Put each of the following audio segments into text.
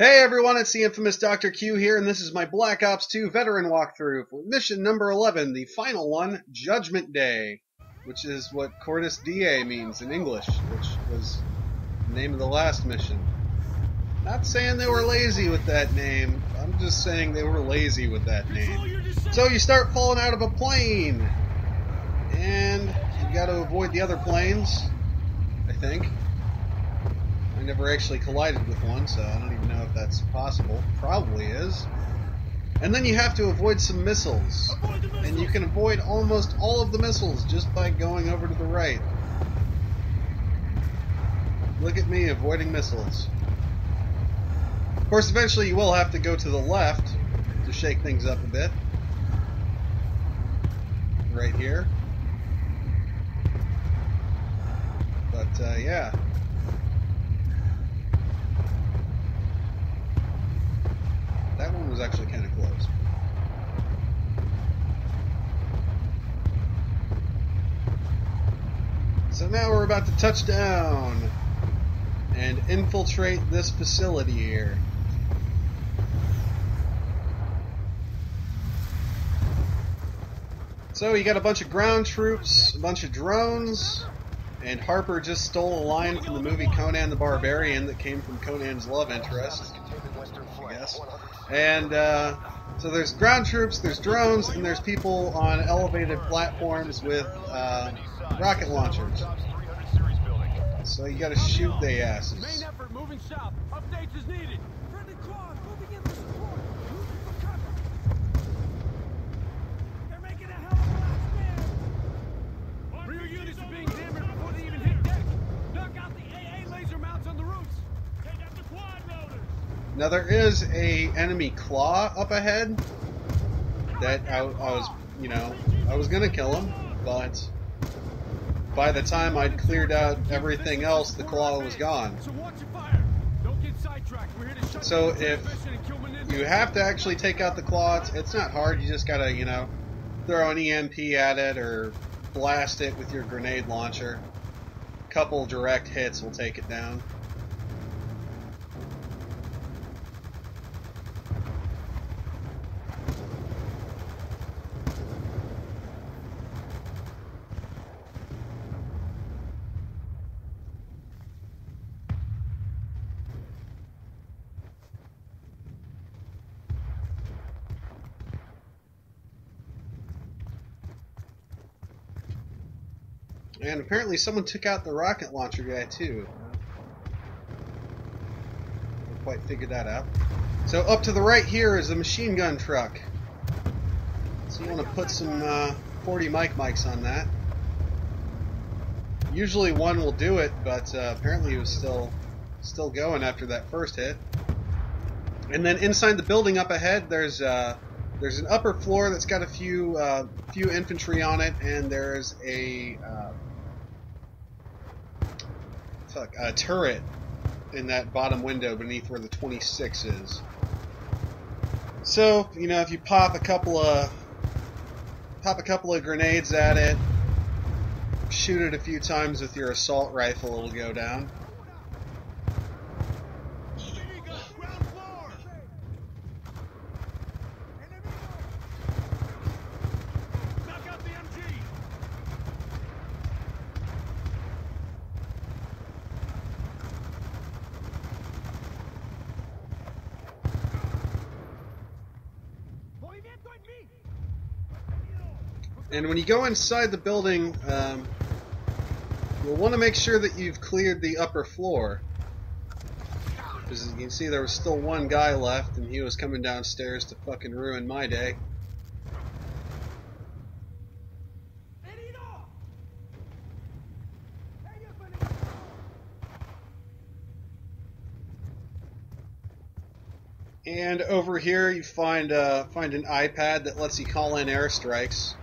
Hey everyone, it's the infamous Dr. Q here, and this is my Black Ops 2 veteran walkthrough for mission number 11, the final one, Judgment Day, which is what Cordis Die means in English, which was the name of the last mission. Not saying they were lazy with that name, I'm just saying they were lazy with that name. So you start falling out of a plane, and you gotta avoid the other planes, I think. I never actually collided with one, so I don't even know if that's possible. Probably is. And then you have to avoid some missiles. And you can avoid almost all of the missiles just by going over to the right. Look at me avoiding missiles. Of course, eventually you will have to go to the left to shake things up a bit. Right here. But, yeah. That one was actually kind of close. So now we're about to touch down and infiltrate this facility here. So you got a bunch of ground troops, a bunch of drones, and Harper just stole a line from the movie Conan the Barbarian that came from Conan's love interest, I guess. And so there's ground troops, there's drones, and there's people on elevated platforms with rocket launchers. So you gotta shoot their asses. Main effort moving south. Updates is needed. Friendly claws moving in for support. Move for cover. They're making a hell of a last stand. Rear units are being hammered before they even hit deck. Knock out the AA laser mounts on the roofs. Take out the quad loaders. Now there is a enemy claw up ahead that I was gonna kill him, but by the time I'd cleared out everything else, the claw was gone. So watch your fire. Don't get sidetracked. We're here to shut So down if the mission and kill Menendez. you have to actually take out the claw, it's not hard. You just gotta, throw an EMP at it or blast it with your grenade launcher. A couple direct hits will take it down. And apparently someone took out the rocket launcher guy too. Haven't quite figured that out. So up to the right here is the machine gun truck. So you want to put some 40 mics on that. Usually one will do it, but apparently it was still going after that first hit. And then inside the building up ahead, there's an upper floor that's got a few infantry on it, and there's a turret in that bottom window beneath where the 26 is. So, if you pop a couple of grenades at it, shoot it a few times with your assault rifle, it'll go down. And when you go inside the building, you'll want to make sure that you've cleared the upper floor. Because as you can see, there was still one guy left, and he was coming downstairs to fucking ruin my day. And over here, you find an iPad that lets you call in airstrikes.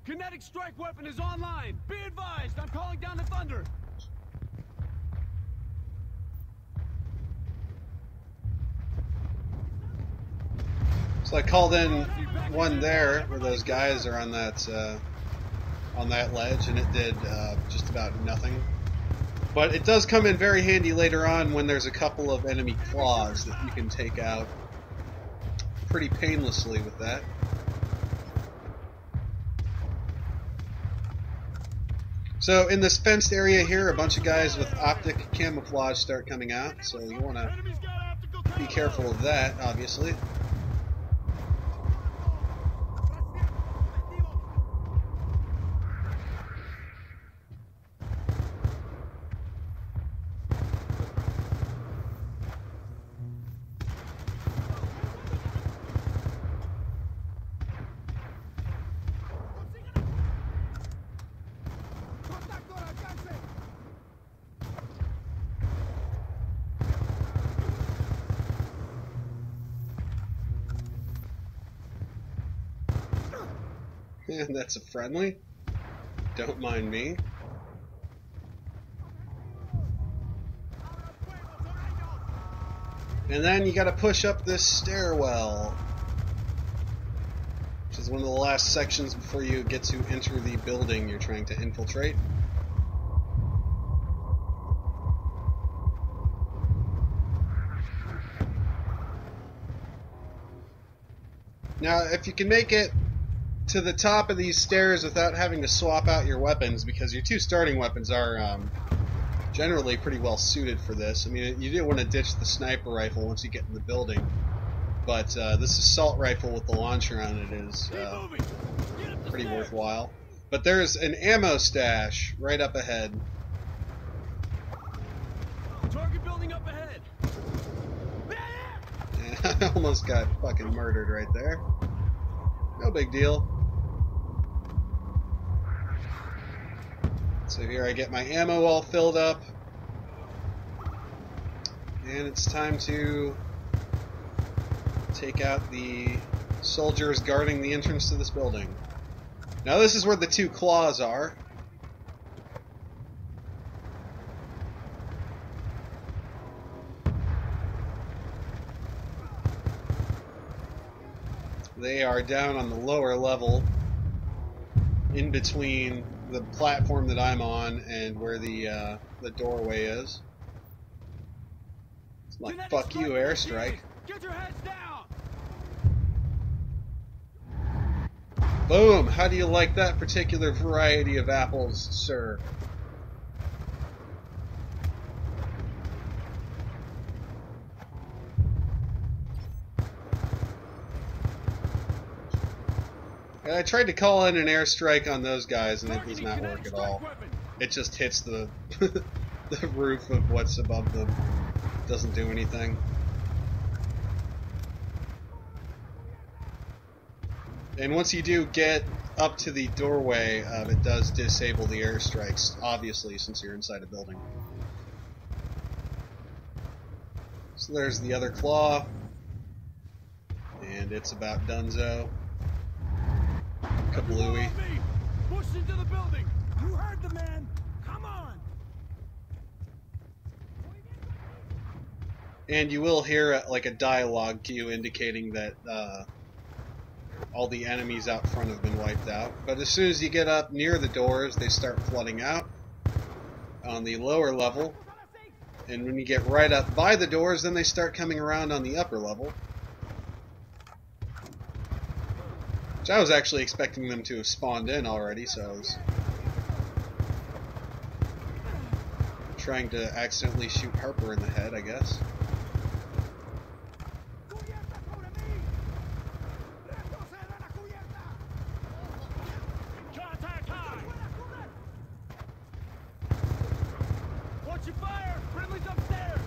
Kinetic strike weapon is online. Be advised, I'm calling down the thunder. So I called in one there where those guys are on that ledge, and it did just about nothing. But it does come in very handy later on when there's a couple of enemy claws that you can take out pretty painlessly with that. So in this fenced area here, a bunch of guys with optic camouflage start coming out, so you want to be careful of that, obviously. And that's a friendly. Don't mind me. And then you gotta push up this stairwell, which is one of the last sections before you get to enter the building you're trying to infiltrate. Now, if you can make it to the top of these stairs without having to swap out your weapons, because your two starting weapons are generally pretty well suited for this. I mean, you didn't want to ditch the sniper rifle once you get in the building, but this assault rifle with the launcher on it is pretty worthwhile. But there's an ammo stash right up ahead. Target building up ahead. And I almost got fucking murdered right there. No big deal. So here I get my ammo all filled up. And it's time to take out the soldiers guarding the entrance to this building. Now this is where the two claws are. They are down on the lower level, in between the platform that I'm on and where the doorway is. It's like, fuck you, airstrike. Get your heads down. Boom! How do you like that particular variety of apples, sir? And I tried to call in an airstrike on those guys, and it does not work at all. It just hits the the roof of what's above them. Doesn't do anything. And once you do get up to the doorway, it does disable the airstrikes, obviously, since you're inside a building. So there's the other claw, and it's about donezo. Kablooey. Push into the building. You heard the man. Come on. And you will hear like a dialogue cue indicating that all the enemies out front have been wiped out. But as soon as you get up near the doors, they start flooding out on the lower level. And when you get right up by the doors, then they start coming around on the upper level. Which I was actually expecting them to have spawned in already, so I was trying to accidentally shoot Harper in the head, I guess. Watch your fire! Friendly's upstairs!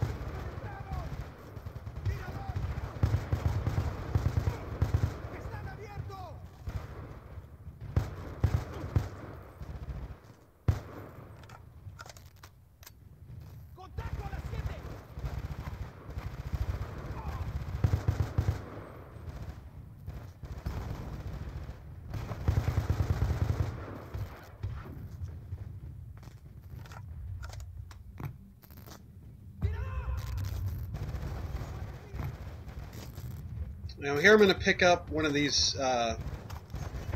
Now here I'm going to pick up one of these, I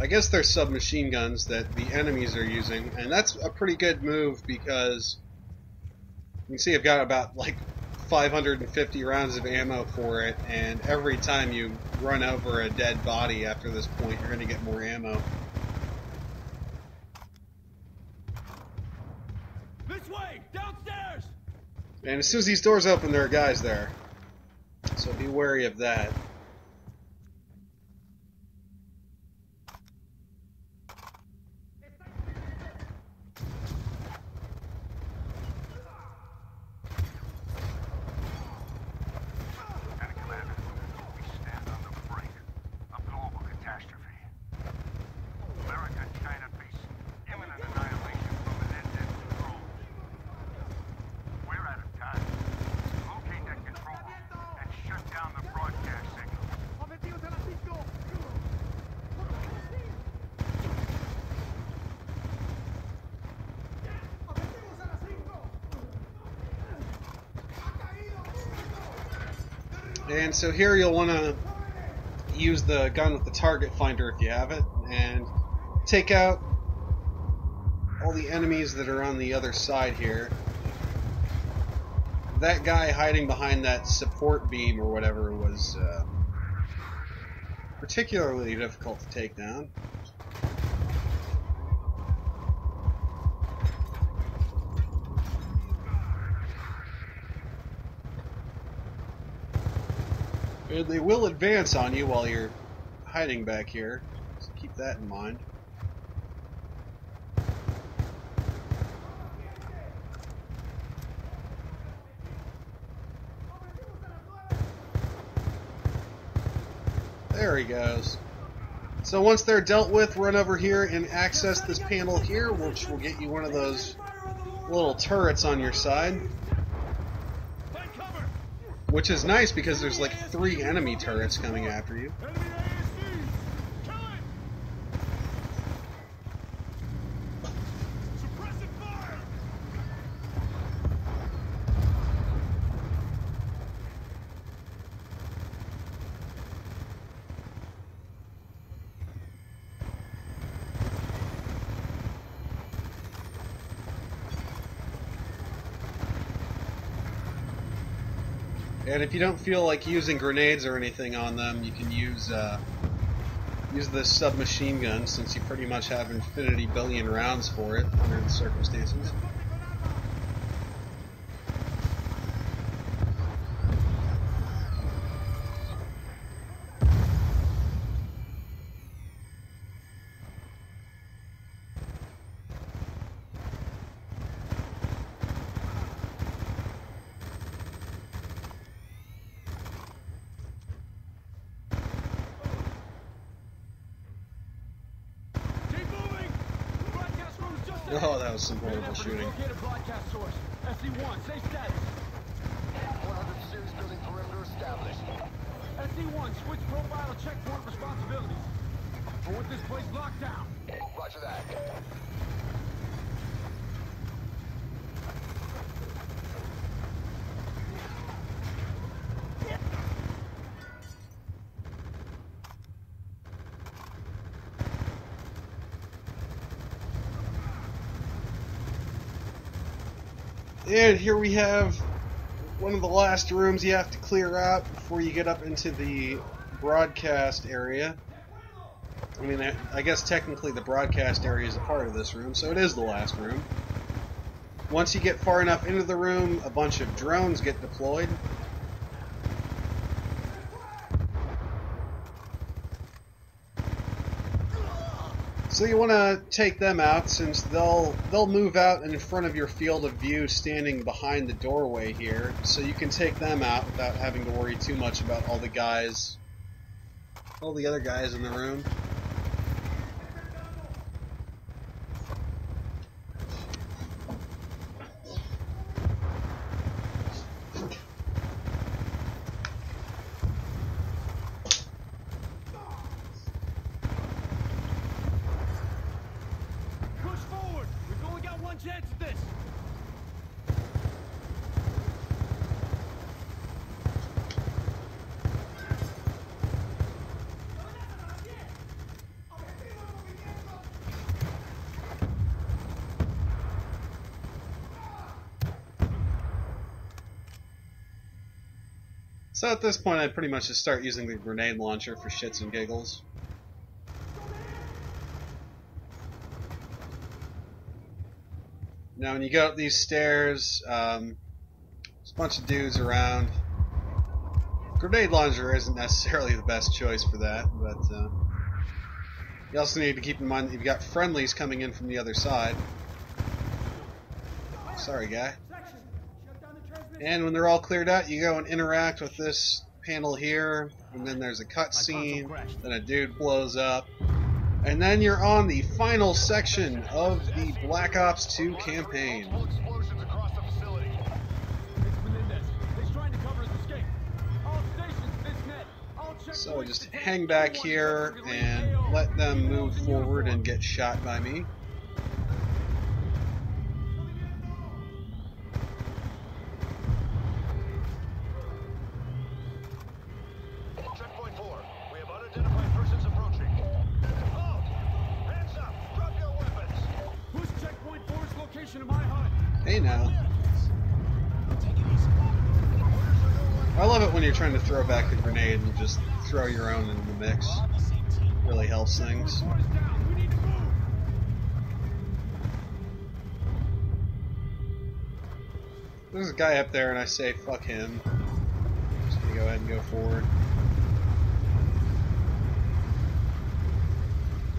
guess they're submachine guns that the enemies are using, and that's a pretty good move because You can see I've got about like 550 rounds of ammo for it, and every time you run over a dead body after this point, you're going to get more ammo. This way! Downstairs! And as soon as these doors open, there are guys there. So be wary of that. And so here you'll want to use the gun with the target finder if you have it, and take out all the enemies that are on the other side here. That guy hiding behind that support beam or whatever was particularly difficult to take down. And they will advance on you while you're hiding back here, so keep that in mind. There he goes. So once they're dealt with, run over here and access this panel here, which will get you one of those little turrets on your side. Which is nice because there's like 3 enemy turrets coming after you. And if you don't feel like using grenades or anything on them, you can use the submachine gun, since you pretty much have infinity billion rounds for it under the circumstances. Oh, that was some horrible shooting. Broadcast source. SC-1, safe status. 100 series building perimeter established. SC-1, switch profile to checkpoint responsibilities. I want this place locked down. Roger that. And here we have one of the last rooms you have to clear out before you get up into the broadcast area. I mean, I guess technically the broadcast area is a part of this room, so it is the last room. Once you get far enough into the room, a bunch of drones get deployed. So you want to take them out, since they'll move out in front of your field of view standing behind the doorway here, so you can take them out without having to worry too much about all the other guys in the room. Chance at this. So at this point, I'd pretty much just start using the grenade launcher for shits and giggles. Now when you go up these stairs, there's a bunch of dudes around. Grenade launcher isn't necessarily the best choice for that, but you also need to keep in mind that you've got friendlies coming in from the other side. Sorry, guy. And when they're all cleared out, you go and interact with this panel here, and then there's a cutscene, then a dude blows up, and then you're on the final section of the Black Ops 2 campaign. Multiple explosions across the facility. It's Menendez. He's trying to cover his escape. All stations, this net. All checkpoints. So just hang back here and let them move forward and get shot by me. Checkpoint 4. We have unidentified persons approaching. Halt! Hands up! Drop your weapons! Who's checkpoint 4's location in my hut? Hey now. I love it when you're trying to throw back the grenade and just throw your own into the mix. Really helps things. Report is down. We need to move. There's a guy up there and I say fuck him. Just gonna go ahead and go forward.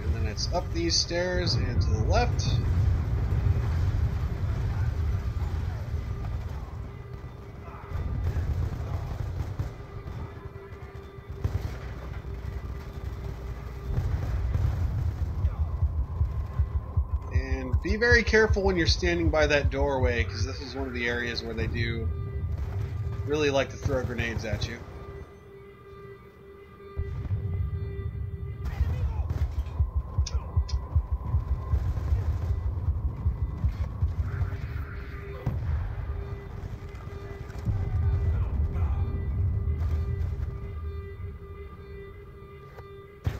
And then it's up these stairs and to the left. And be very careful when you're standing by that doorway, because this is one of the areas where they do really like to throw grenades at you.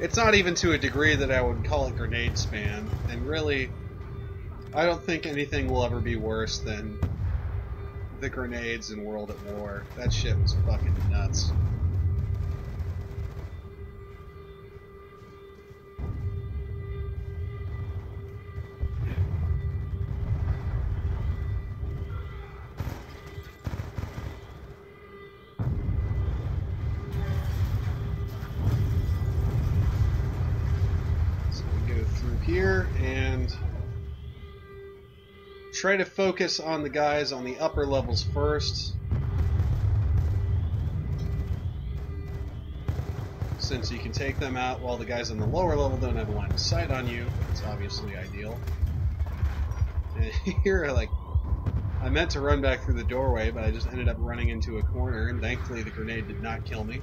It's not even to a degree that I would call it grenade spam, and really, I don't think anything will ever be worse than the grenades in World at War. That shit was fucking nuts. So we go through here and try to focus on the guys on the upper levels first, since you can take them out while the guys on the lower level don't have a line of sight on you. It's obviously ideal. And here, I meant to run back through the doorway, but I just ended up running into a corner, and thankfully the grenade did not kill me.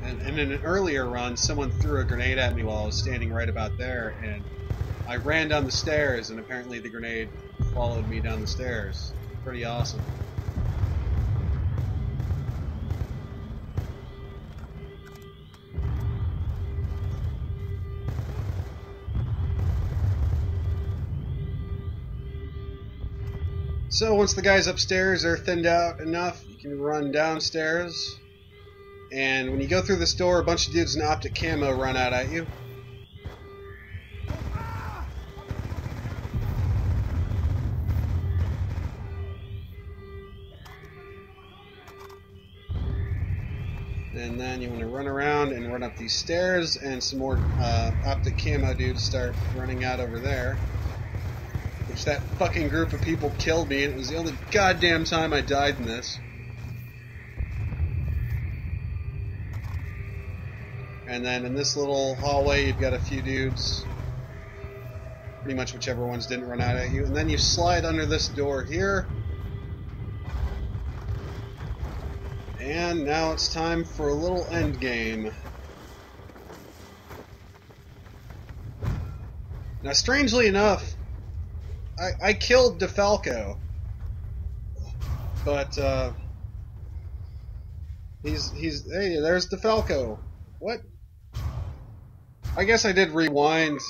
And in an earlier run, someone threw a grenade at me while I was standing right about there, and I ran down the stairs, and apparently the grenade followed me down the stairs. Pretty awesome. So once the guys upstairs are thinned out enough, you can run downstairs. And when you go through this door, a bunch of dudes in optic camo run out at you. And then you want to run around and run up these stairs, and some more optic camo dudes start running out over there. Which that fucking group of people killed me, and it was the only goddamn time I died in this. And then in this little hallway, you've got a few dudes. Pretty much whichever ones didn't run out at you. And then you slide under this door here. And now it's time for a little end game. Now, strangely enough, I killed DeFalco. But, hey, there's DeFalco. What? I guess I did rewind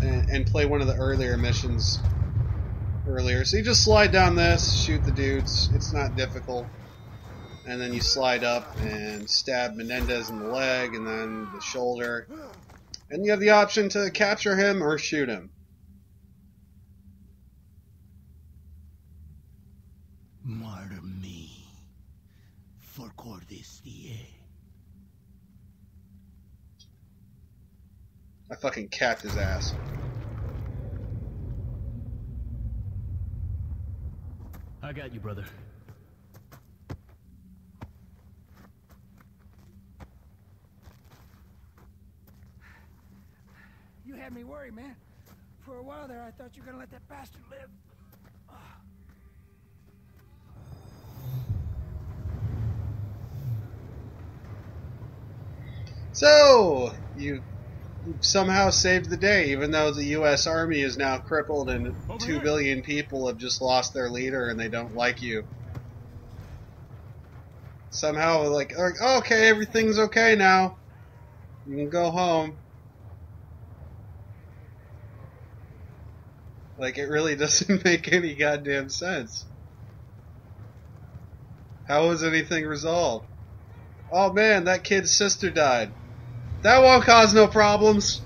and play one of the earlier missions earlier. So you just slide down this, shoot the dudes. It's not difficult. And then you slide up and stab Menendez in the leg and then the shoulder. And you have the option to capture him or shoot him. Martyr me for Cordes DA. I fucking capped his ass. I got you, brother. You had me worried, man. For a while there, I thought you were gonna let that bastard live. So, you somehow saved the day, even though the U.S. Army is now crippled and 2 billion people have just lost their leader and they don't like you. Somehow, like, okay, everything's okay now. You can go home. Like, it really doesn't make any goddamn sense. How was anything resolved? Oh man, that kid's sister died. That won't cause no problems.